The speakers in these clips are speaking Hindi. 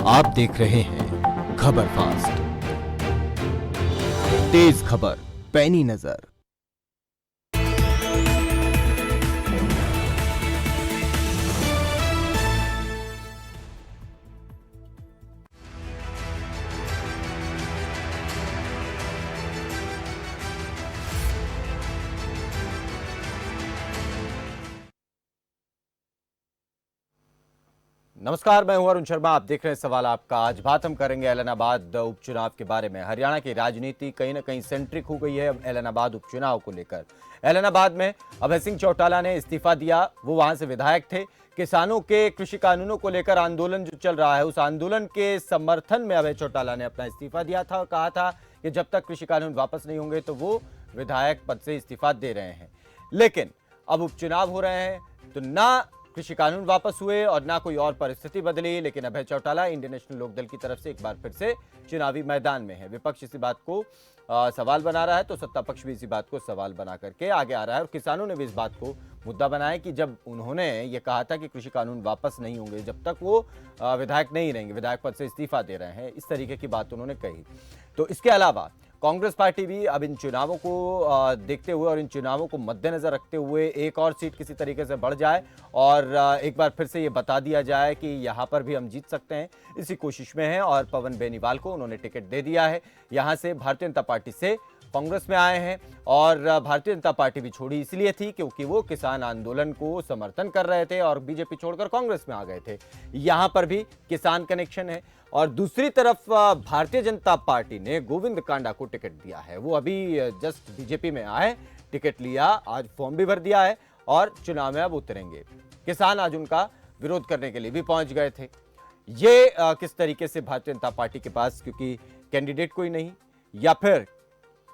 आप देख रहे हैं खबर फास्ट, तेज खबर, पैनी नजर। नमस्कार, मैं हूं अरुण शर्मा। आप देख रहे हैं सवाल आपका। आज बात हम करेंगे ऐलनाबाद उपचुनाव के बारे में। हरियाणा की राजनीति कहीं ना कहीं सेंट्रिक हो गई है ऐलनाबाद उपचुनाव को लेकर। ऐलनाबाद में अभय सिंह चौटाला ने इस्तीफा दिया। वो वहां से विधायक थे। किसानों के कृषि कानूनों को लेकर आंदोलन जो चल रहा है, उस आंदोलन के समर्थन में अभय चौटाला ने अपना इस्तीफा दिया था और कहा था कि जब तक कृषि कानून वापस नहीं होंगे तो वो विधायक पद से इस्तीफा दे रहे हैं। लेकिन अब उपचुनाव हो रहे हैं तो ना कृषि कानून वापस हुए और ना कोई और परिस्थिति बदली, लेकिन अभय चौटाला इंडियन नेशनल लोकदल की तरफ से एक बार फिर से चुनावी मैदान में है। विपक्ष इसी बात को सवाल बना रहा है तो सत्ता पक्ष भी इसी बात को सवाल बना करके आगे आ रहा है और किसानों ने भी इस बात को मुद्दा बनाया कि जब उन्होंने ये कहा था कि कृषि कानून वापस नहीं होंगे जब तक वो विधायक नहीं रहेंगे, विधायक पद से इस्तीफा दे रहे हैं, इस तरीके की बात उन्होंने कही। तो इसके अलावा कांग्रेस पार्टी भी अब इन चुनावों को देखते हुए और इन चुनावों को मद्देनजर रखते हुए एक और सीट किसी तरीके से बढ़ जाए और एक बार फिर से ये बता दिया जाए कि यहाँ पर भी हम जीत सकते हैं, इसी कोशिश में है। और पवन बेनीवाल को उन्होंने टिकट दे दिया है। यहाँ से भारतीय जनता पार्टी से कांग्रेस में आए हैं और भारतीय जनता पार्टी भी छोड़ी इसलिए थी क्योंकि वो किसान आंदोलन को समर्थन कर रहे थे और बीजेपी छोड़कर कांग्रेस में आ गए थे। यहाँ पर भी किसान कनेक्शन है। और दूसरी तरफ भारतीय जनता पार्टी ने गोविंद कांडा को टिकट दिया है। वो अभी जस्ट बीजेपी में आए, टिकट लिया, आज फॉर्म भी भर दिया है और चुनाव में अब उतरेंगे। किसान आज उनका विरोध करने के लिए भी पहुंच गए थे। ये किस तरीके से भारतीय जनता पार्टी के पास क्योंकि कैंडिडेट कोई नहीं, या फिर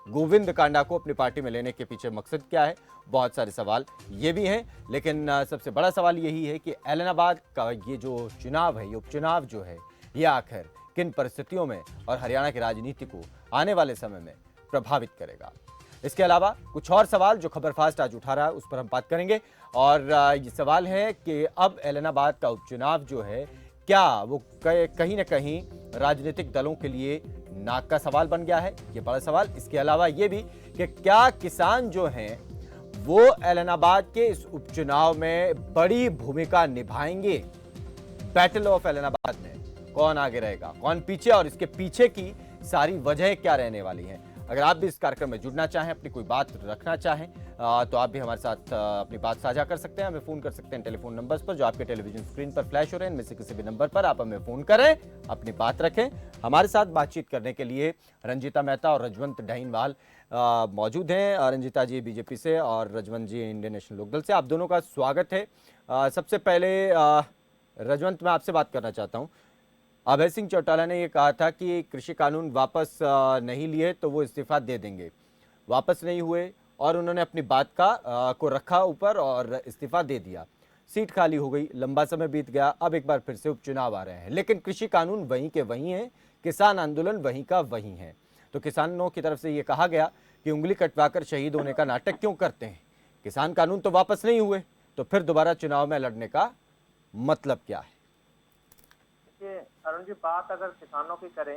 गोविंद कांडा को अपनी पार्टी में लेने के पीछे मकसद क्या है, बहुत सारे सवाल ये भी हैं। लेकिन सबसे बड़ा सवाल यही है कि ऐलनाबाद का ये जो चुनाव है, ये उपचुनाव जो है, ये आखिर किन परिस्थितियों में और हरियाणा की राजनीति को आने वाले समय में प्रभावित करेगा। इसके अलावा कुछ और सवाल जो खबर फास्ट आज उठा रहा है उस पर हम बात करेंगे। और ये सवाल है कि अब ऐलनाबाद का उपचुनाव जो है, क्या वो कहीं ना कहीं राजनीतिक दलों के लिए नाक का सवाल बन गया है, ये बड़ा सवाल। इसके अलावा ये भी कि क्या किसान जो हैं वो ऐलनाबाद के इस उपचुनाव में बड़ी भूमिका निभाएंगे। बैटल ऑफ ऐलनाबाद में कौन आगे रहेगा, कौन पीछे, और इसके पीछे की सारी वजह क्या रहने वाली हैं। अगर आप भी इस कार्यक्रम में जुड़ना चाहें, अपनी कोई बात रखना चाहें, तो आप भी हमारे साथ अपनी बात साझा कर सकते हैं। हमें फ़ोन कर सकते हैं टेलीफोन नंबर्स पर जो आपके टेलीविजन स्क्रीन पर फ्लैश हो रहे हैं। इनमें से किसी भी नंबर पर आप हमें फ़ोन करें, अपनी बात रखें। हमारे साथ बातचीत करने के लिए रंजीता मेहता और रजवंत ढाईनवाल मौजूद हैं। रंजीता जी बीजेपी से और रजवंत जी इंडियन नेशनल लोकदल से। आप दोनों का स्वागत है। सबसे पहले रजवंत, मैं आपसे बात करना चाहता हूँ। अभय सिंह चौटाला ने ये कहा था कि कृषि कानून वापस नहीं लिए तो वो इस्तीफा दे देंगे। वापस नहीं हुए और उन्होंने अपनी बात को रखा ऊपर और इस्तीफा दे दिया। सीट खाली हो गई, लंबा समय बीत गया, अब एक बार फिर से उपचुनाव आ रहे हैं। लेकिन कृषि कानून वहीं के वहीं हैं, किसान आंदोलन वहीं का वहीं है। तो किसानों की तरफ से ये कहा गया कि उंगली कटवाकर शहीद होने का नाटक क्यों करते हैं। किसान कानून तो वापस नहीं हुए, तो फिर दोबारा चुनाव में लड़ने का मतलब क्या है। अरुण जी, बात अगर किसानों की करें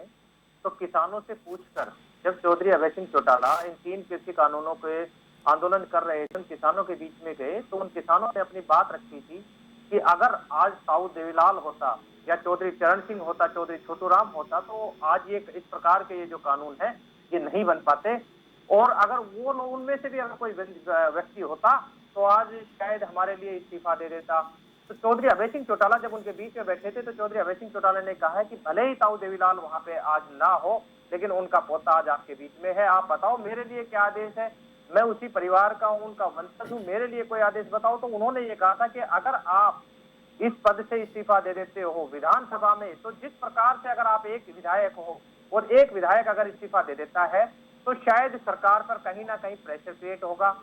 तो किसानों से पूछकर जब चौधरी अभय सिंह चौटाला इन 3 कृषि कानूनों के आंदोलन कर रहे थे, उन किसानों के बीच में गए तो उन किसानों ने अपनी बात रखी थी कि अगर आज साऊ देवीलाल होता या चौधरी चरण सिंह होता, चौधरी छोटू राम होता, तो आज ये इस प्रकार के ये जो कानून है ये नहीं बन पाते। और अगर वो उनमें से भी अगर कोई व्यक्ति होता तो आज शायद हमारे लिए इस्तीफा दे देता। तो चौधरी अभय सिंह चौटाला जब उनके बीच में बैठे थे तो चौधरी अभय सिंह चौटाला ने कहा है कि भले ही ताऊ देवीलाल वहां पे आज ना हो, लेकिन उनका पोता आज आपके बीच में है। आप बताओ मेरे लिए क्या आदेश है, मैं उसी परिवार का हूं, उनका वंशज हूं, मेरे लिए कोई आदेश बताओ। तो उन्होंने ये कहा था कि अगर आप इस पद से इस्तीफा दे देते हो विधानसभा में, तो जिस प्रकार से अगर आप एक विधायक हो और एक विधायक अगर इस्तीफा दे देता है तो शायद सरकार पर कहीं ना कहीं प्रेशर क्रिएट होगा।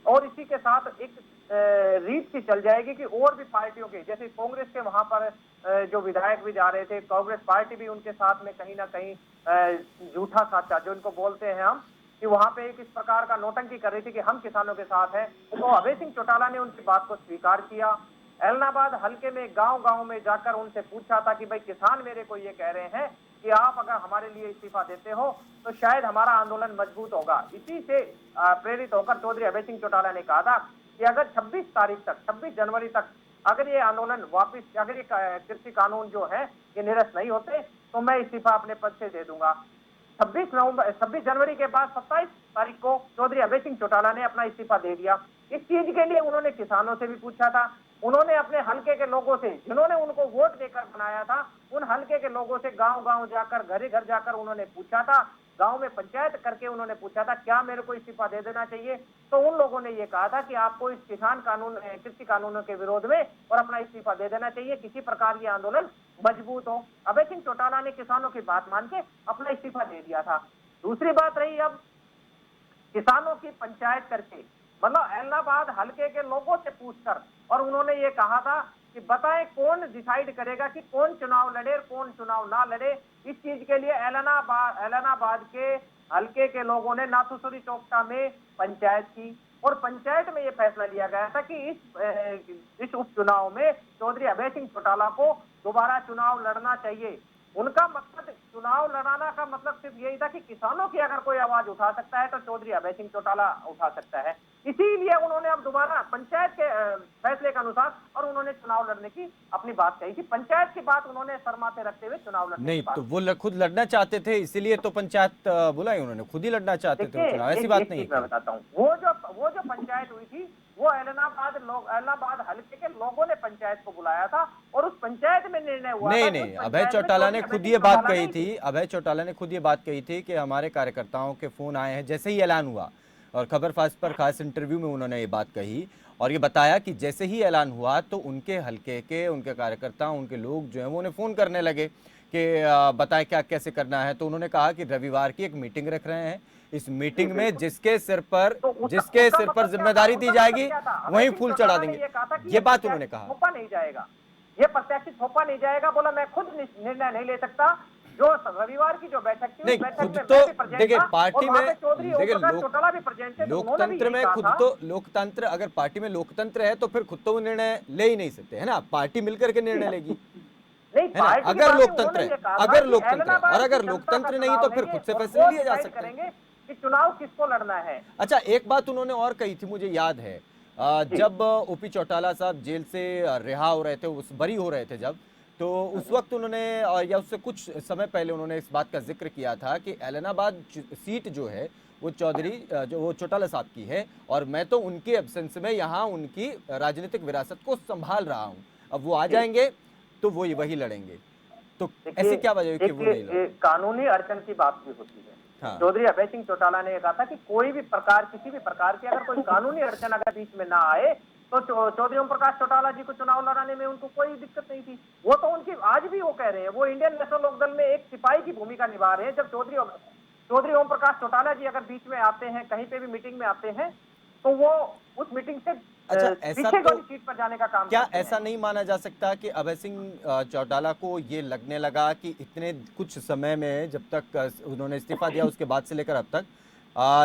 और इसी के साथ एक रीत सी चल जाएगी कि और भी पार्टियों के, जैसे कांग्रेस के वहां पर जो विधायक भी जा रहे थे, कांग्रेस पार्टी भी उनके साथ में कहीं ना कहीं झूठा साचा जो इनको बोलते हैं हम, कि वहां पे एक इस प्रकार का नौटंकी कर रही थी कि हम किसानों के साथ हैं। तो अभय सिंह चौटाला ने उनकी बात को स्वीकार किया एलनाबाद हल्के में गांव-गांव में जाकर उनसे पूछा था कि भाई किसान मेरे को ये कह रहे हैं कि आप अगर हमारे लिए इस्तीफा देते हो तो शायद हमारा आंदोलन मजबूत होगा। इसी से प्रेरित होकर चौधरी अभय सिंह चौटाला ने कहा था कि अगर 26 तारीख तक, 26 जनवरी तक अगर ये आंदोलन वापिस, अगर ये कृषि कानून जो है ये निरस्त नहीं होते तो मैं इस्तीफा अपने पद से दे दूंगा। 26 जनवरी के बाद 27 तारीख को चौधरी अभय सिंह चौटाला ने अपना इस्तीफा दे दिया। इस चीज के लिए उन्होंने किसानों से भी पूछा था, उन्होंने अपने हल्के के लोगों से, जिन्होंने उनको वोट देकर बनाया था, उन हल्के के लोगों से गांव-गांव जाकर, घर-घर जाकर उन्होंने पूछा था, गांव में पंचायत करके उन्होंने पूछा था क्या मेरे को इस्तीफा दे देना चाहिए। तो उन लोगों ने ये कहा था कि आपको इस किसान कानून, कृषि कानूनों के विरोध में और अपना इस्तीफा दे देना चाहिए, किसी प्रकार ये आंदोलन मजबूत हो। अभय सिंह चौटाला ने किसानों की बात मान के अपना इस्तीफा दे दिया था। दूसरी बात रही अब किसानों की पंचायत करके, मतलब एलनाबाद हल्के के लोगों से पूछकर, और उन्होंने ये कहा था कि बताएं कौन डिसाइड करेगा कि कौन चुनाव लड़े और कौन चुनाव ना लड़े। इस चीज के लिए एलनाबाद के हल्के के लोगों ने नाथुसुरी चौकटा में पंचायत की और पंचायत में ये फैसला लिया गया था कि इस उपचुनाव में चौधरी अभय सिंह चौटाला को दोबारा चुनाव लड़ना चाहिए। उनका मकसद चुनाव लड़ाना का मतलब सिर्फ यही था कि किसानों की अगर कोई आवाज उठा सकता है तो चौधरी अभय सिंह चौटाला उठा सकता है। इसीलिए उन्होंने अब दोबारा पंचायत के फैसले के अनुसार और उन्होंने चुनाव लड़ने की अपनी बात कही थी। पंचायत की बात उन्होंने सर माथे रखते हुए चुनाव लड़ने नहीं की बात। तो वो खुद लड़ना चाहते थे, इसीलिए तो पंचायत बुलाई उन्होंने, खुद ही लड़ना चाहते थे वो चुनाव, ऐसी बात नहीं है। मैं बताता हूँ, वो जो पंचायत हुई थी वो एलनाबाद हल्के के लोगों ने पंचायत को बुलाया था और उस पंचायत में निर्णय हुआ था। नहीं, अभय चौटाला ने खुद ये बात कही थी, अभय चौटाला ने खुद ये बात कही थी कि हमारे कार्यकर्ताओं के फोन आए हैं जैसे ही ऐलान हुआ, और खबर फास्ट पर खास इंटरव्यू में उन्होंने ये बात कही और ये बताया कि जैसे ही ऐलान हुआ तो उनके हल्के के, उनके कार्यकर्ता, उनके लोग जो हैं वो उन्हें फ़ोन करने लगे कि बताएं क्या कैसे करना है। तो उन्होंने कहा कि रविवार की एक मीटिंग रख रहे हैं, इस मीटिंग में जिसके सिर पर जिम्मेदारी दी जाएगी वहीं फूल चढ़ा देंगे, ये बात उन्होंने कहा। थोपा नहीं जाएगा, ये प्रत्याशित थोपा नहीं जाएगा। बोला मैं खुद निर्णय नहीं ले सकता, जो रविवार की जो बैठक थी, नहीं खुद तो देखिए पार्टी में, देखिए लोकतंत्र में खुद तो लोकतंत्र, अगर पार्टी में लोकतंत्र है तो फिर खुद तो वो निर्णय ले ही नहीं सकते है ना, पार्टी मिलकर के निर्णय लेगी, है ना। अगर लोकतंत्र है, और अगर लोकतंत्र नहीं तो फिर खुद से फैसले लिए जा सकते हैं कि चुनाव किसको लड़ना है। अच्छा, एक बात उन्होंने और कही थी, मुझे याद है, जब ओपी चौटाला साहब जेल से रिहा हो रहे थे, उस बरी हो रहे थे जब, तो उस वक्त उन्होंने, या उससे कुछ समय पहले उन्होंने इस बात का जिक्र किया था कि एलनाबाद सीट जो है वो वो चौटाला साहब की है और मैं तो उनके एब्सेंस में यहाँ उनकी राजनीतिक विरासत को संभाल रहा हूँ, अब वो आ जाएंगे तो वो वही लड़ेंगे। तो ऐसी क्या वजह है कि वो नहीं लड़े? कानूनी अड़चन की बात भी होती है। हाँ। चौधरी अभय सिंह चौटाला ने कहा था कि कोई भी प्रकार, किसी भी प्रकार की अगर कोई कानूनी अड़चन अगर बीच में ना आए तो चौधरी ओम प्रकाश चौटाला जी को चुनाव लड़ाने में उनको कोई दिक्कत नहीं थी। वो तो उनकी, आज भी वो कह रहे हैं, वो इंडियन नेशनल लोकदल में एक सिपाही की भूमिका निभा रहे हैं। जब चौधरी ओम प्रकाश चौटाला जी अगर बीच में आते हैं, कहीं पे भी मीटिंग में आते हैं, तो वो उस मीटिंग से अच्छा, ऐसा तो सीट पर जाने का काम क्या ऐसा नहीं माना जा सकता कि अभय सिंह चौटाला को ये लगने लगा कि इतने कुछ समय में, जब तक उन्होंने इस्तीफा दिया उसके बाद से लेकर अब तक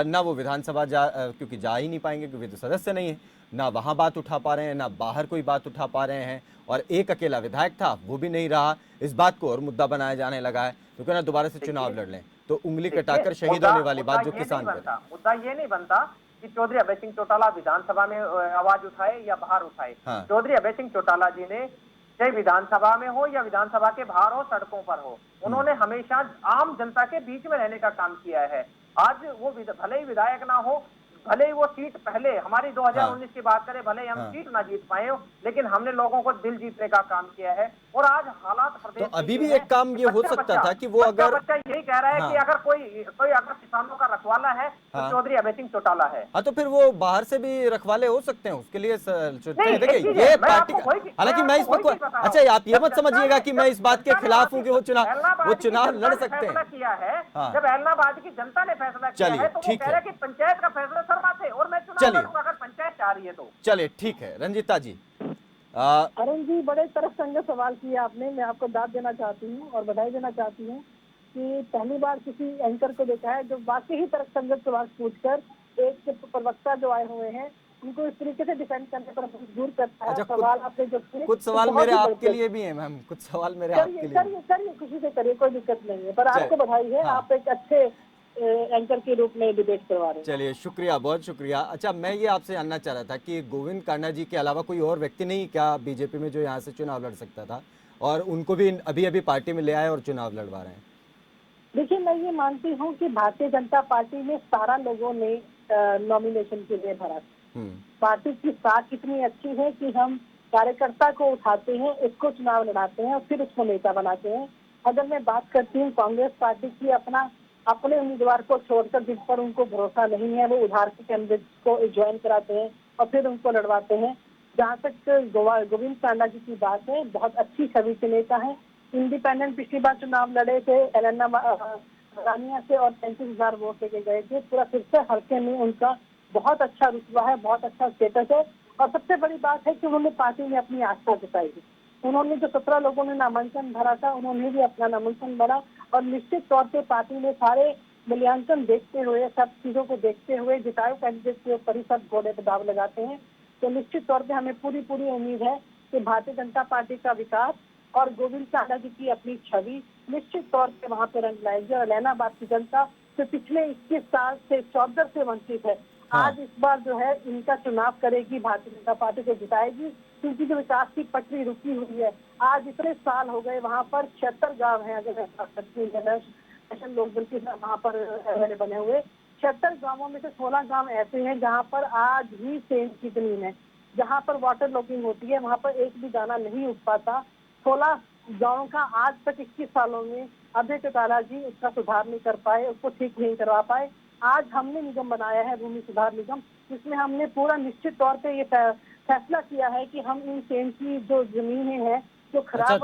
ना वो विधानसभा क्योंकि जा ही नहीं पाएंगे क्योंकि तो सदस्य नहीं है, ना वहाँ बात उठा पा रहे हैं, ना बाहर कोई बात उठा पा रहे हैं, और एक अकेला विधायक था वो भी नहीं रहा, इस बात को और मुद्दा बनाया जाने लगा है तो क्यों ना दोबारा से चुनाव लड़ लें, तो उंगली कटाकर शहीद होने वाली बात जो किसान कर। मुद्दा ये नहीं बनता कि चौधरी अभय सिंह चौटाला विधानसभा में आवाज उठाए या बाहर उठाए। हाँ। चौधरी अभय सिंह चौटाला जी ने चाहे विधानसभा में हो या विधानसभा के बाहर हो, सड़कों पर हो, उन्होंने हमेशा आम जनता के बीच में रहने का काम किया है। आज वो भले ही विधायक ना हो, भले ही वो सीट पहले हमारी 2019 की बात करें, भले ही हम सीट ना जीत पाए हो, लेकिन हमने लोगों को दिल जीतने का काम किया है। और आज हालात प्रदेश तो अभी भी एक काम ये हो सकता था कि वो अगर बच्चा यही कह रहा है कि अगर कोई अगर किसानों का रखवाला है तो चौधरी अभय सिंह चौटाला है। हाँ, तो फिर वो बाहर से भी रखवाले हो सकते हैं, उसके लिए देखिए ये पार्टी, हालांकि मैं इसमें, अच्छा आप ये मत समझिएगा कि मैं इस बात के खिलाफ हूँ कि वो चुनाव लड़ सकते हैं। किया है जब एलनाबाद की जनता ने फैसला किया है तो वो कह रहा है कि पंचायत का फैसला शर्मा थे और मैं चुनाव लड़ूंगा अगर पंचायत चाह रही है तो। चलिए ठीक है, रंजीता जी। अरुण जी, बड़े तर्कसंगत सवाल किए आपने, मैं आपको दाद देना चाहती हूँ और बधाई देना चाहती हूँ कि पहली बार किसी एंकर को देखा है जो वाकई ही तर्कसंगत सवाल पूछकर एक प्रवक्ता जो आए हुए हैं उनको इस तरीके से डिफेंड करने पर मजबूर करता है। अच्छा, सवाल आपने जो किए कुछ वो सवाल बहुत मेरे ही आपके बढ़िया। लिए भी हैं मैम, कुछ सवाल मेरे करिए आपके लिए भी। करिए करिए, खुशी से करिए, कोई दिक्कत नहीं है। पर चल आपको बधाई है, हाँ, आप एक अच्छे एंकर के रूप में डिबेट करवा रहे हैं। चलिए शुक्रिया, बहुत शुक्रिया। अच्छा, मैं ये आपसे जानना चाह रहा था कि गोविंद कांडा जी के अलावा कोई और व्यक्ति नहीं क्या बीजेपी में जो यहाँ से चुनाव लड़ सकता था, और उनको भी अभी अभी पार्टी में ले आए और चुनाव लड़वा रहे हैं? देखिए, मैं ये मानती हूँ कि भारतीय जनता पार्टी में 17 लोगों ने नॉमिनेशन के लिए भरा। हम्म। पार्टी की साख इतनी अच्छी है कि हम कार्यकर्ता को उठाते हैं, उसको चुनाव लड़ाते हैं और फिर उसको नेता बनाते हैं। अगर मैं बात करती हूँ कांग्रेस पार्टी की, अपने उम्मीदवार को छोड़कर जिस पर उनको भरोसा नहीं है, वो उधार के कैंडिडेट को ज्वाइन कराते हैं और फिर उनको लड़वाते हैं। जहाँ तक गोविंद कांडा जी की बात है, बहुत अच्छी छवि के नेता है। इंडिपेंडेंट पिछली बार चुनाव लड़े थे एलेना रानिया से और 35,000 वोट लेके गए थे। पूरा फिर से हल्के में उनका बहुत अच्छा रुतबा है, बहुत अच्छा स्टेटस है। और सबसे बड़ी बात है कि उन्होंने पार्टी में अपनी आस्था जताई है। उन्होंने जो 17 लोगों ने नामांकन भरा था, उन्होंने भी अपना नामांकन भरा और निश्चित तौर पे पार्टी ने सारे मूल्यांकन देखते हुए, सब चीजों को देखते हुए जिताए कैंडिडेट के ऊपर ही सब घोड़े पे दाव लगाते हैं। तो निश्चित तौर पे हमें पूरी पूरी उम्मीद है कि भारतीय जनता पार्टी का विकास और गोविंद कांडा जी की अपनी छवि निश्चित तौर पे वहाँ पे रंग लाएगी। और इलाहाबाद की जनता जो पिछले 21 साल से चौधर से वंचित है, हाँ। आज इस बार जो है इनका चुनाव करेगी, भारतीय जनता पार्टी को जिताएगी। क्योंकि जो विकास की पटरी रुकी हुई है, आज इतने साल हो गए, वहाँ पर 76 गाँव है, अगर मैं बात करती हूँ नेशनल लोक दल के वहाँ पर एमएलए बने हुए 76 गाँवों में से 16 गाँव ऐसे हैं जहाँ पर आज भी सेंध की जमीन है, जहाँ पर वाटर लॉकिंग होती है, वहाँ पर एक भी दाना नहीं उग पाता। 16 गाँव का आज तक 21 सालों में अभय चौटाला जी उसका सुधार नहीं कर पाए, उसको ठीक नहीं करवा पाए। आज हमने निगम बनाया है, भूमि सुधार निगम, जिसमें हमने पूरा निश्चित तौर पे ये फैसला किया है कि हम इन सेंध की जो जमीनें हैं जो अच्छा खराब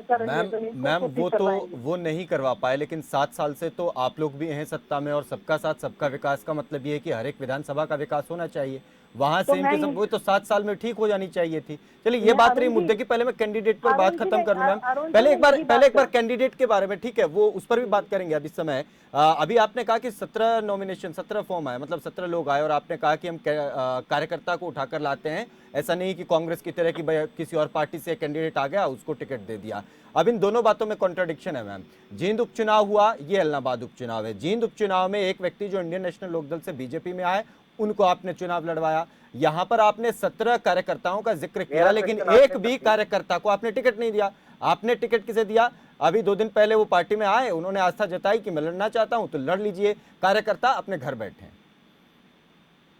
कर रही है मैम, जमीन को, मैम उसको वो ठीक तो करवाएंगे। वो नहीं करवा पाए, लेकिन 7 साल से तो आप लोग भी हैं सत्ता में, और सबका साथ सबका विकास का मतलब ये है कि हर एक विधानसभा का विकास होना चाहिए। वहां तो सेम मैं की सब वो तो 7 साल में ठीक हो जानी चाहिए थी। चलिए, ये मैं बात रही मुद्दे की। पहले मैं कैंडिडेट पर बात खत्म कर लूं मैम। अरुण जी मैं यही पहले बात एक बार कर। कैंडिडेट के बारे में, ठीक है, वो उस पर भी बात करेंगे अब इस समय। अभी आपने कहा कि 17 नॉमिनेशन, 17 फॉर्म आए, मतलब 17 लोग आए, और आपने कहा कि हम कार्यकर्ता को उठाकर लाते हैं। ऐसा नहीं कि कांग्रेस की तरह की किसी और पार्टी से कैंडिडेट आ गया उसको टिकट दे दिया। अब इन दोनों बातों में कॉन्ट्राडिक्शन है मैम। जींद उपचुनाव हुआ, ये इलाहाबाद उपचुनाव है। जींद उपचुनाव में एक व्यक्ति जो इंडियन नेशनल लोकदल से बीजेपी में आए, उनको आपने चुनाव लड़वाया। यहां पर आपने 17 कार्यकर्ताओं का जिक्र किया, मेरा लेकिन क्वेश्चन एक आपने भी कर दिया। कार्यकर्ता को आपने टिकट नहीं दिया। आपने टिकट किसे दिया? अभी 2 दिन पहले वो पार्टी में आए, उन्होंने आस्था जताई कि मैं लड़ना चाहता हूं, तो लड़ लीजिए। कार्यकर्ता अपने घर बैठे हैं।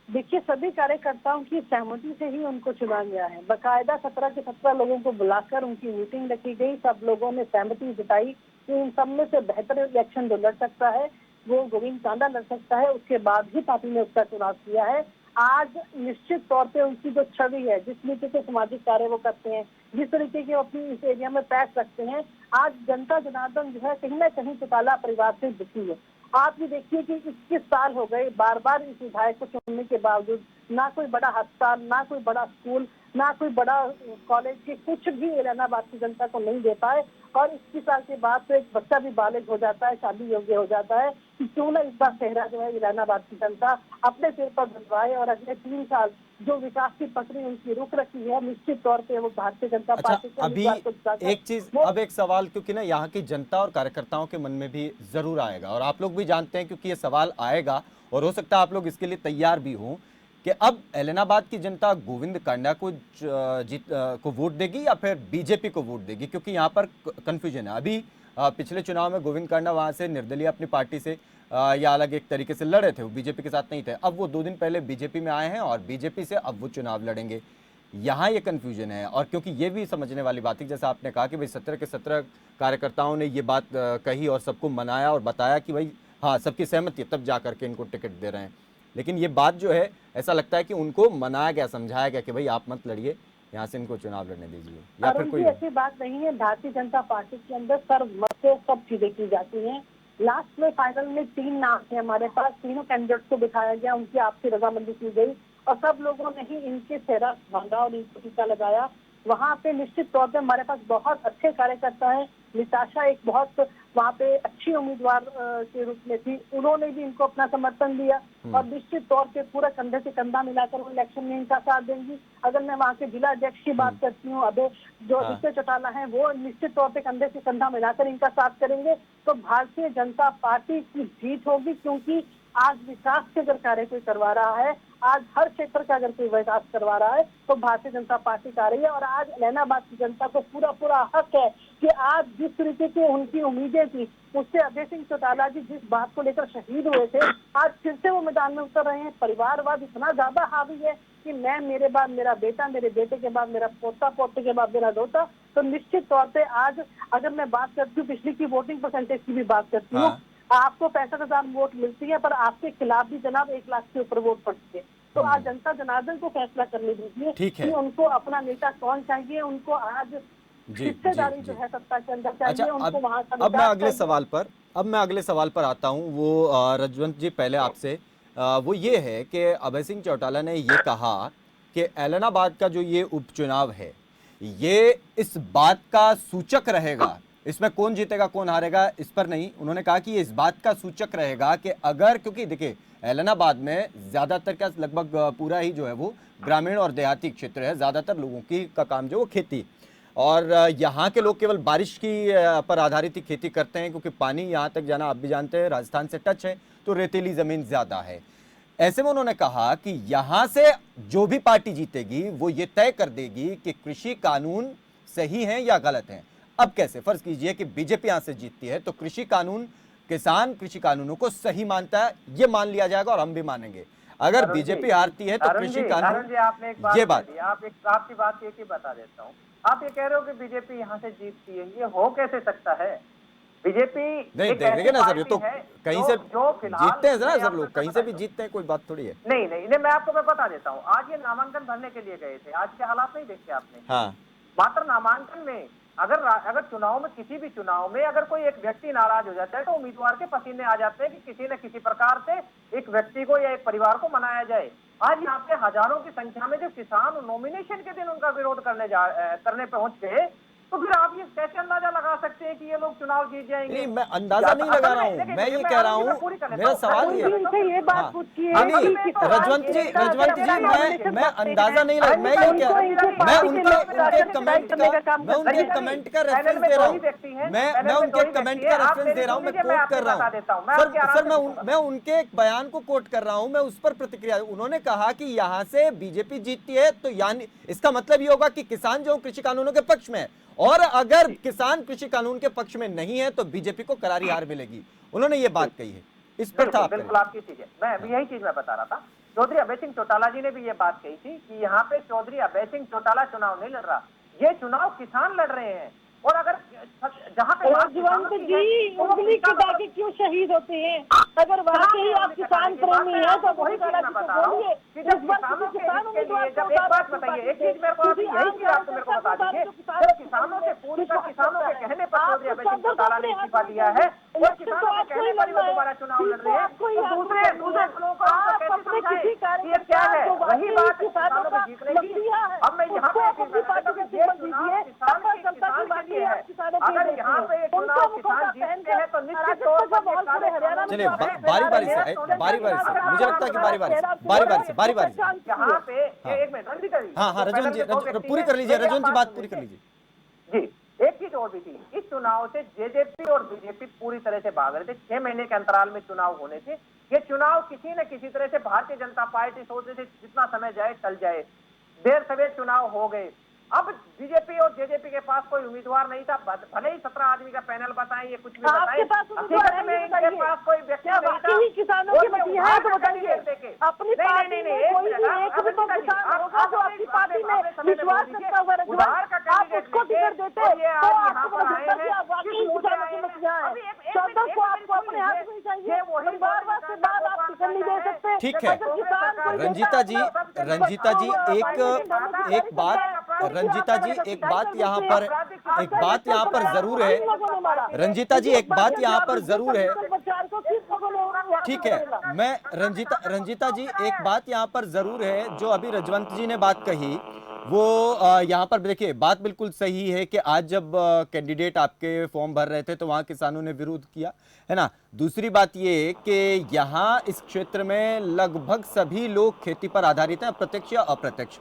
देखिए, सभी कार्यकर्ताओं की सहमति से ही उनको चुना गया है। बकायदा 17 के 17 लोगों को बुलाकर उनकी मीटिंग रखी गई, सब लोगों ने सहमति जताई कि इन सब में से बेहतर इलेक्शन जो लड़ सकता है वो गोविंद कांडा लड़ सकता है। उसके बाद ही पार्टी ने उसका चुनाव किया है। आज निश्चित तौर पे उनकी जो छवि है, जिस तरीके के सामाजिक कार्य वो करते हैं, जिस तरीके के अपनी इस एरिया में पैस रखते हैं, आज जनता जनार्दन जो है कहीं ना कहीं चौटाला परिवार से दुखी है। आप ये देखिए कि 21 साल हो गए, बार बार इस विधायक को चुनने के बावजूद ना कोई बड़ा अस्पताल, ना कोई बड़ा स्कूल, ना कोई बड़ा कॉलेज के कुछ भी इलाहाबाद की जनता को नहीं दे पाए। और 21 साल के बाद तो एक बच्चा भी बालिग हो जाता है, शादी योग्य हो जाता है। कि क्यों ना इस बार चेहरा जो है इलाहाबाद की जनता अपने सिर पर बदलवाए और अगले 3 साल जो विकास की पटरी उनकी रुक रखी है, निश्चित तौर पे वो भारतीय जनता अच्छा, पार्टी के अभी उम्मीदवार को जिताकर एक चीज, वो। अब एक सवाल, क्योंकि ना यहाँ की जनता और कार्यकर्ताओं के मन में भी जरूर आएगा, और आप लोग भी जानते हैं क्योंकि ये सवाल आएगा, और हो सकता है आप लोग इसके लिए तैयार भी हों, कि अब एलनाबाद की जनता गोविंद कांडा को को वोट देगी या फिर बीजेपी को वोट देगी, क्योंकि यहाँ पर कंफ्यूजन है। अभी पिछले चुनाव में गोविंद कांडा वहां से निर्दलीय अपनी पार्टी से या अलग एक तरीके से लड़े थे, वो बीजेपी के साथ नहीं थे। अब वो 2 दिन पहले बीजेपी में आए हैं और बीजेपी से अब वो चुनाव लड़ेंगे। यहाँ ये कंफ्यूजन है, और क्योंकि ये भी समझने वाली बात है, जैसा आपने कहा कि भाई 17 के 17 कार्यकर्ताओं ने ये बात कही और सबको मनाया और बताया कि भाई हाँ, सबकी सहमति है, तब जा करके इनको टिकट दे रहे हैं। लेकिन ये बात जो है, ऐसा लगता है कि उनको मनाया गया, समझाया गया कि भाई आप मत लड़िए, यहाँ से इनको चुनाव लड़ने दीजिए, या फिर अरुण जी, कोई। ऐसी बात नहीं है। भारतीय जनता पार्टी के अंदर सर्वमत से सब चीजें की जाती हैं। लास्ट में फाइनल में 3 नाम थे हमारे पास, तीनों कैंडिडेट्स को बिठाया गया, उनकी आपसी रजामंदी की गई और सब लोगों ने ही इनके चेहरा बांधा और इनको टीका लगाया। वहाँ पे निश्चित तौर पे हमारे पास बहुत अच्छे कार्यकर्ता हैं। निताशा एक बहुत वहाँ पे अच्छी उम्मीदवार के रूप में थी, उन्होंने भी इनको अपना समर्थन दिया और निश्चित तौर पे पूरा कंधे से कंधा मिलाकर वो इलेक्शन में इनका साथ देंगी। अगर मैं वहाँ के जिला अध्यक्ष की बात करती हूँ, अबे जो आदित्य चौटाला है, वो निश्चित तौर पे कंधे से कंधा मिलाकर इनका साथ करेंगे। तो भारतीय जनता पार्टी की जीत होगी, क्योंकि आज विकास के अगर कार्य कोई करवा रहा है, आज हर क्षेत्र का अगर कोई विकास करवा रहा है, तो भारतीय जनता पार्टी का रही है। और आज इलाहाबाद की जनता को पूरा पूरा हक है कि आज जिस तरीके की उनकी उम्मीदें थी, उससे अभय सिंह चौटाला जी जिस बात को लेकर शहीद हुए थे, आज फिर से वो मैदान में उतर रहे हैं। परिवारवाद इतना ज्यादा हावी है कि मैं, मेरे बाद मेरा बेटा, मेरे बेटे के बाद मेरा पोता, पोते के बाद मेरा दोता। तो निश्चित तौर पे आज अगर मैं बात करती हूँ पिछली की वोटिंग परसेंटेज की भी बात करती हूँ, आपको 65,000 वोट मिलती है, पर आपके खिलाफ भी जनाब 1 लाख से ऊपर वोट पड़ती है। तो आज जनता जनार्दन को फैसला करने दीजिए कि उनको अपना नेता कौन चाहिए। उनको आज हिस्सेदारी जो है सत्ता के अंदर चाहिए। अच्छा, उनको वहां का अब मैं अगले सवाल पर आता हूं। वो रजवंत जी, पहले आपसे वो ये है कि अभय सिंह चौटाला ने ये कहा कि एलनाबाद का जो ये उपचुनाव है, ये इस बात का सूचक रहेगा, इसमें कौन जीतेगा कौन हारेगा इस पर नहीं, उन्होंने कहा कि ये इस बात का सूचक रहेगा कि अगर, क्योंकि देखिए एलनाबाद में ज्यादातर का लगभग पूरा ही जो है वो ग्रामीण और देहाती क्षेत्र है, ज्यादातर लोगों की का काम जो वो खेती, और यहाँ के लोग केवल बारिश की पर आधारित ही खेती करते हैं, क्योंकि पानी यहाँ तक जाना आप भी जानते हैं राजस्थान से टच है, तो रेतीली जमीन ज्यादा है। ऐसे में उन्होंने कहा कि यहां से जो भी पार्टी जीतेगी वो ये तय कर देगी कि कृषि कानून सही हैं या गलत हैं। अब कैसे, फर्ज कीजिए कि बीजेपी यहां से जीतती है, तो कृषि कानून, किसान कृषि कानूनों को सही मानता है, ये मान लिया जाएगा और हम भी मानेंगे। अगर बीजेपी हारती है तो कृषि कानून, ये बात आपकी बात एक ही बता देता हूँ। आप ये कह रहे हो कि बीजेपी यहाँ से जीतती है, ये हो कैसे सकता है? बीजेपी नहीं, देखिए ना सर, ये तो कहीं से जीतते हैं ना सर, लोग कहीं से भी जीतते हैं, कोई बात थोड़ी है। नहीं, मैं आपको बता देता हूँ। आज ये नामांकन भरने के लिए गए थे, आज के हालात नहीं देखे आपने? हाँ, मात्र नामांकन में अगर चुनाव में, किसी भी चुनाव में अगर कोई एक व्यक्ति नाराज हो जाता है, तो उम्मीदवार के पसीने आ जाते हैं कि किसी न किसी प्रकार से एक व्यक्ति को या एक परिवार को मनाया जाए। आज यहाँ पे हजारों की संख्या में जो किसान नॉमिनेशन के दिन उनका विरोध करने पहुंच गए, तो फिर आप ये कैसे अंदाजा लगा सकते हैं कि ये लोग चुनाव जीत जाएंगे? नहीं, मैं अंदाजा नहीं लगा रहा हूँ, मैं ये कह रहा हूँ, मेरा सवाल ये रजवंत जी, मैं अंदाजा नहीं लगा, मैं ये क्या, मैं उनके कमेंट का रेफरेंस दे रहा हूँ, मैं उनके कमेंट का रेफरेंस दे रहा हूँ, मैं कोट कर रहा हूँ सर, मैं उनके एक बयान को कोट कर रहा हूँ, मैं उस पर प्रतिक्रिया। उन्होंने कहा कि यहाँ से बीजेपी जीतती है तो यानी इसका मतलब ये होगा कि किसान जो कृषि कानूनों के पक्ष में है, और अगर किसान कृषि कानून के पक्ष में नहीं है तो बीजेपी को करारी हार मिलेगी। उन्होंने ये बात कही है, इस पर था बिल्कुल आपकी चीज है, मैं यही चीज मैं बता रहा था। चौधरी अभय सिंह चौटाला जी ने भी ये बात कही थी कि यहाँ पे चौधरी अभय सिंह चौटाला चुनाव नहीं लड़ रहा, ये चुनाव किसान लड़ रहे हैं। और अगर जहाँ पे रजवंत जी उंगली के दागे क्यों शहीद होते हैं? अगर वाकई आप किसान प्रेमी हैं तो वही बोलिए। जब एक बात बताइए, एक चीज मेरे को यही चीज आपको मेरे को बता दीजिए, जब किसानों से पूछकर किसानों के कहने पर चौधरी अभय सिंह चौटाला ने इस्तीफा दिया है और किसानों के कहने पर वो दोबारा चुनाव लड़ रहे हैं, तो दूसरे लोगों को कैसे समझाएं कि ये क्या है? वही बात किसानों को जीतने की। अब मैं यहाँ पे अगर यहाँ पे चुनाव किसान जीतते हैं तो निश्चित तौर पर, चलिए बारी बारी से मुझे लगता है कि बारी बारी से यहाँ पे एक मिनट रंजीता जी, हाँ रजवंत जी पूरी कर लीजिए, रजवंत जी बात पूरी कर लीजिए जी। एक चीज और भी थी, इस चुनाव से जेजेपी और बीजेपी पूरी तरह से भाग रहे थे। 6 महीने के अंतराल में चुनाव होने थे। ये चुनाव किसी न किसी तरह से भारतीय जनता पार्टी सोच रही थी जितना समय जाए टल जाए, देर सवेर चुनाव हो गए। अब बीजेपी और जेजेपी के पास कोई उम्मीदवार नहीं था, भले ही 17 आदमी का पैनल बताएं, ये कुछ भी बताएं, हकीकत में इनके पास कोई व्यक्ति नहीं था। किसानों की मत है तो बताइए, अपनी पार्टी में कोई एक भी तो किसान होगा जो आपकी पार्टी में विश्वास करता होगा, आप उसको टिकट देते तो आपको लगता है आप वाकई किसानों की मत है। चौधरी को आपको अपने हाथ में चाहिए, परिवारवाद से बाद आप टिकट नहीं दे सकते। ठीक है रंजीता जी, एक बात यहाँ पर जरूर है, रंजीता जी एक बात यहाँ पर जरूर है, ठीक है, मैं रंजीता जी एक बात यहाँ पर जरूर है, जो अभी रजवंत जी ने बात कही वो यहाँ पर देखिए बात बिल्कुल सही है कि आज जब कैंडिडेट आपके फॉर्म भर रहे थे तो वहाँ किसानों ने विरोध किया है ना। दूसरी बात ये कि यहाँ इस क्षेत्र में लगभग सभी लोग खेती पर आधारित हैं, प्रत्यक्ष या अप्रत्यक्ष।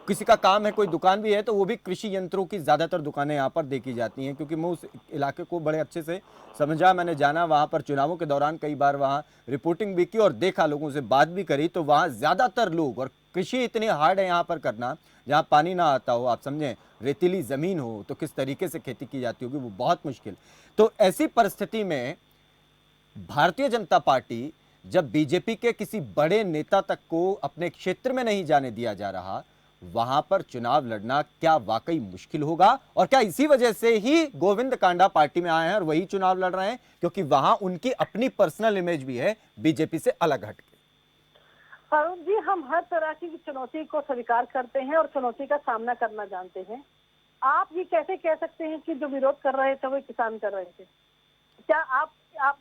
किसी का काम है, कोई दुकान भी है तो वो भी कृषि यंत्रों की ज्यादातर दुकानें यहाँ पर देखी जाती हैं, क्योंकि मैं उस इलाके को बड़े अच्छे से समझा, मैंने जाना वहाँ पर चुनावों के दौरान कई बार वहाँ रिपोर्टिंग भी की और देखा, लोगों से बात भी करी, तो वहाँ ज्यादातर लोग, और कृषि इतनी हार्ड है यहाँ पर करना, जहाँ पानी ना आता हो, आप समझें रेतीली जमीन हो तो किस तरीके से खेती की जाती होगी, वो बहुत मुश्किल। तो ऐसी परिस्थिति में भारतीय जनता पार्टी जब बीजेपी के किसी बड़े नेता तक को अपने क्षेत्र में नहीं जाने दिया जा रहा, वहां पर चुनाव लड़ना क्या वाकई मुश्किल होगा? और क्या इसी वजह से ही गोविंद कांडा पार्टी में आए हैं और वही चुनाव लड़ रहे हैं, क्योंकि वहां उनकी अपनी पर्सनल इमेज भी है बीजेपी से अलग हटके? अरुण जी, हम हर तरह की चुनौती को स्वीकार करते हैं और चुनौती का सामना करना जानते हैं। आप ये कैसे कह सकते हैं कि जो विरोध कर रहे थे वो किसान कर रहे थे? क्या आप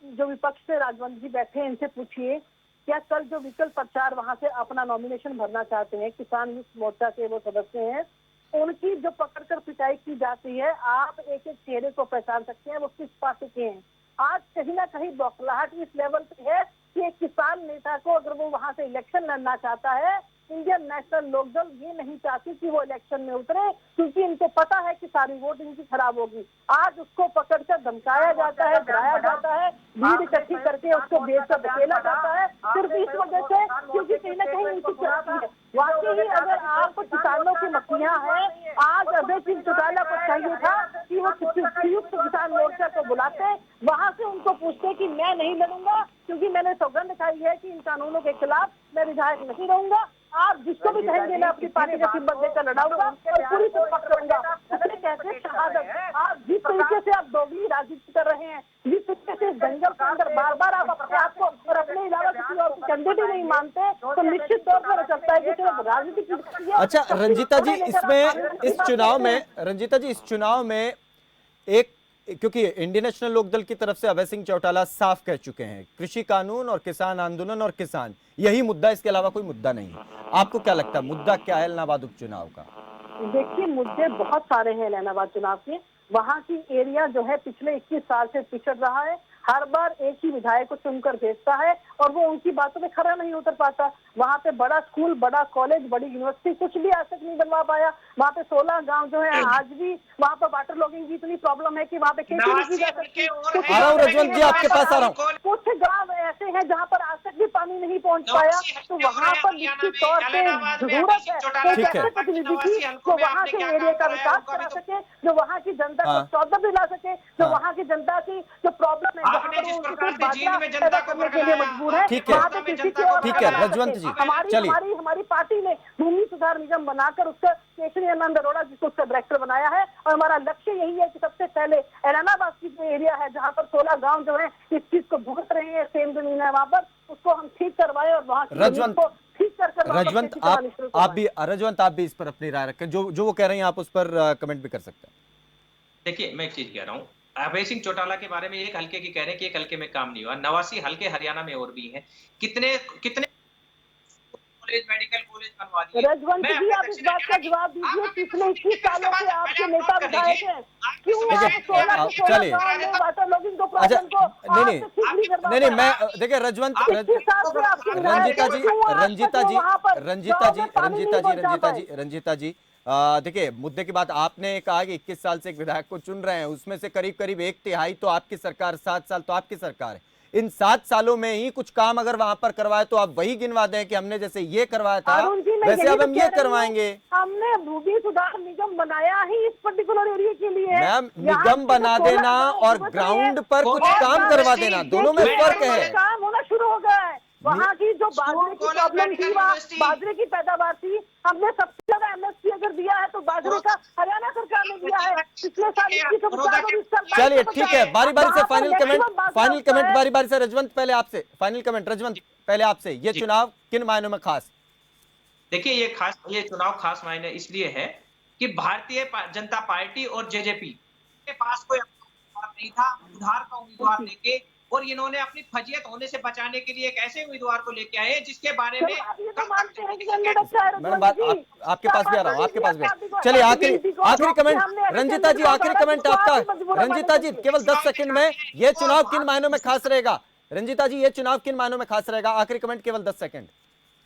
जो विपक्ष से राजवंत जी बैठे हैं इनसे पूछिए, क्या कल जो विकल्प प्रचार वहां से अपना नॉमिनेशन भरना चाहते हैं, किसान युक्त मोर्चा के वो सदस्य हैं, उनकी जो पकड़कर पिटाई की जाती है, आप एक एक चेहरे को पहचान सकते हैं वो किस पार्टी के हैं। आज कहीं ना कहीं बौखलाहट इस लेवल पे है कि एक किसान नेता को अगर वो वहां से इलेक्शन लड़ना चाहता है, इंडियन नेशनल लोकदल ये नहीं चाहती कि वो इलेक्शन में उतरे, क्योंकि इनको पता है कि सारी वोट इनकी खराब होगी। आज उसको पकड़कर धमकाया जाता है, डराया जाता है, भीड़ इकट्ठी करके उसको बेच कर धकेला जाता है, सिर्फ इस वजह से क्योंकि कहीं ना कहीं इनकी चुनौती है। वाकई अगर आप किसानों की मक्खियां हैं, आज अभय सिंह चौटाला को चाहिए था कि वो संयुक्त किसान मोर्चा को बुलाते, वहां से उनको पूछते कि मैं नहीं लड़ूंगा क्योंकि मैंने सौगंध खाई है कि इन कानूनों के खिलाफ मैं विधायक नहीं रहूंगा। आप जिसको भी कहेंगे मैं अपनी पार्टी का सिंबल देकर लड़ाऊंगा और पूरी कोशिश करूंगा। उसे कहते शहादत। आप जिस तरीके से आप दोगली राजनीति कर रहे हैं, जिस तरीके से जंगल के अंदर बार बार आप अपने आप को और अपने अलावा किसी और को कैंडिडेट नहीं मानते, तो निश्चित तौर पर चलता है कि सिर्फ राजनीति की। अच्छा रंजीता जी, रंजीता जी इस चुनाव में एक, क्योंकि इंडियन नेशनल लोकदल की तरफ से अभय सिंह चौटाला साफ कह चुके हैं कृषि कानून और किसान आंदोलन और किसान, यही मुद्दा, इसके अलावा कोई मुद्दा नहीं है। आपको क्या लगता है मुद्दा क्या है इलाहाबाद उपचुनाव का? देखिए, मुद्दे बहुत सारे हैं इलाहाबाद चुनाव के। वहाँ की एरिया जो है पिछले 21 साल से पिछड़ रहा है, हर बार एक ही विधायक को चुनकर भेजता है और वो उनकी बातों में खरा नहीं उतर पाता। वहाँ पे बड़ा स्कूल, बड़ा कॉलेज, बड़ी यूनिवर्सिटी कुछ भी आज तक नहीं बनवा पाया। वहाँ पे 16 गांव जो है, आज भी वहाँ पर वाटर लॉगिंग की इतनी प्रॉब्लम है कि वहाँ पे खेती नहीं की जा सकती। आ रहा हूँ रजवंत जी, आपके पास आ रहा हूँ। कुछ गांव ऐसे हैं जहाँ पर आज तक भी पानी नहीं पहुँच पाया, तो वहाँ पर निश्चित तौर पे जरूरत है एक ऐसे प्रतिनिधि की जो वहाँ के एरिया का विकास करा सके, जो वहाँ की जनता को चौधर दिला सके, जो वहाँ की जनता की जो प्रॉब्लम है मजबूर है। ठीक है रजवंत जी, चलिए। हमारी पार्टी ने भूमि सुधार निगम बनाकर उसका केशरी आनंद अरोड़ा जिसको उसका डायरेक्टर बनाया है, और हमारा लक्ष्य यही है कि सबसे पहले एलानाबाद की जो एरिया है जहाँ पर 16 गांव जो है इस चीज को भुगत रहे हैं, सेम जमीन है वहाँ पर, उसको हम ठीक करवाए और वहाँ रजवंत ठीक कर रजवंत आप भी इस पर अपनी राय रखें, जो वो कह रहे हैं आप उस पर कमेंट भी कर सकते हैं। देखिए, मैं एक चीज कह रहा हूँ, अभय सिंह चौटाला के बारे में एक हल्के की कह रहे हैं कि एक हल्के में काम नहीं हुआ। 89 हल्के हरियाणा में और भी हैं। कितने कॉलेज, मेडिकल कॉलेज बनवा दिए। रजवंत जी, आप इस बात का जवाब दीजिए, पिछले 21 सालों से आपके नेता विधायक हैं, क्यों आप 16 वाटर लॉगिंग को प्रॉब्लम को नहीं, मैं देखिए रंजीता जी देखिए, मुद्दे की बात आपने कहा कि 21 साल से एक विधायक को चुन रहे हैं, उसमें से करीब करीब 1/3 तो आपकी सरकार, 7 साल तो आपकी सरकार है। इन 7 सालों में ही कुछ काम अगर वहां पर करवाए तो आप वही गिनवा दें कि हमने जैसे ये करवाया था वैसे अब हम ये करवाएंगे। हमने भूमि सुधार निगम बनाया ही इस पर्टिकुलर एरिया के लिए। मैम, निगम बना देना और ग्राउंड पर कुछ काम करवा देना, दोनों में फर्क है। काम होना शुरू हो गया है। वहाँ की जो बाजरे की प्रॉब्लम थी, वहाँ बाजरे की पैदावार थी, हमने सबसे ज्यादा एमएसपी अगर दिया है तो बाजरे का हरियाणा सरकार ने दिया है पिछले साल। चलिए ठीक है, बारी बारी से फाइनल कमेंट बारी बारी से रजवंत, पहले आपसे फाइनल कमेंट। रजवंत, पहले आपसे, ये चुनाव किन मायनों में खास? देखिए, ये चुनाव खास मायने इसलिए है कि भारतीय जनता पार्टी और जेजेपी के पास कोई उम्मीदवार नहीं था। उधार का उम्मीदवार लेके और इन्होंने अपनी फजीयत होने से बचाने के लिए एक ऐसे उम्मीदवार को लेके आए हैं जिसके बारे में ये तो मानते हैं कि कैंडिडेट अच्छा है मैडम बात आपके पास भी आ रहा हूँ, आपके पास भी। चलिए आखिरी कमेंट रंजिता जी, आखिरी कमेंट आपका। रंजिता जी केवल 10 सेकंड में, ये चुनाव किन मायनों में खास रहेगा? रंजिता जी ये चुनाव किन मायनों में खास रहेगा? आखिरी कमेंट केवल 10 सेकंड।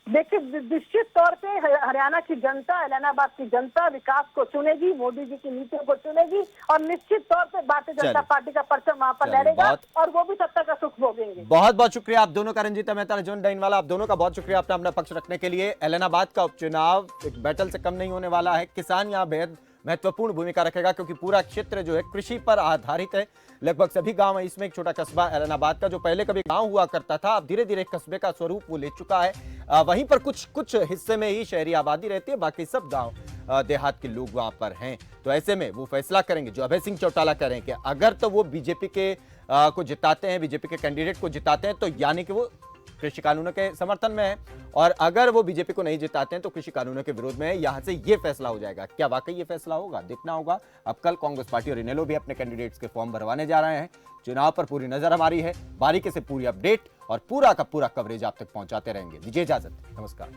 देखिए, निश्चित तौर पे हरियाणा की जनता, एलनाबाद की जनता विकास को चुनेगी, मोदी जी की नीतियों को चुनेगी और निश्चित तौर पे भारतीय जनता पार्टी का परचम वहां पर लहरेगा और वो भी सत्ता का सुख भोगेंगे। बहुत बहुत शुक्रिया आप दोनों का, रंजिता मेहता, अर्जुन डाइनवाला, आप दोनों का बहुत शुक्रिया अपना अपना पक्ष रखने के लिए। एलनाबाद का उपचुनाव एक बैटल से कम नहीं होने वाला है। किसान यहाँ बेहद महत्वपूर्ण भूमिका रखेगा क्योंकि पूरा क्षेत्र जो है कृषि पर आधारित है। लगभग सभी गांव है, इसमें एक छोटा कस्बा एलनाबाद का जो पहले कभी गांव हुआ करता था, अब धीरे धीरे कस्बे का स्वरूप वो ले चुका है। वहीं पर कुछ हिस्से में ही शहरी आबादी रहती है, बाकी सब गांव देहात के लोग वहां पर हैं। तो ऐसे में वो फैसला करेंगे, जो अभय सिंह चौटाला कह रहे हैं कि अगर तो वो बीजेपी के को जिताते हैं, बीजेपी के कैंडिडेट को जिताते हैं, तो यानी कि वो कृषि कानूनों के समर्थन में है, और अगर वो बीजेपी को नहीं जिताते हैं तो कृषि कानूनों के विरोध में है। यहां से ये फैसला हो जाएगा। क्या वाकई ये फैसला होगा, देखना होगा। अब कल कांग्रेस पार्टी और इनेलो भी अपने कैंडिडेट्स के फॉर्म भरवाने जा रहे हैं। चुनाव पर पूरी नजर हमारी है, बारीकी से पूरी अपडेट और पूरा का पूरा कवरेज आप तक पहुंचाते रहेंगे। दीजिए इजाजत, नमस्कार।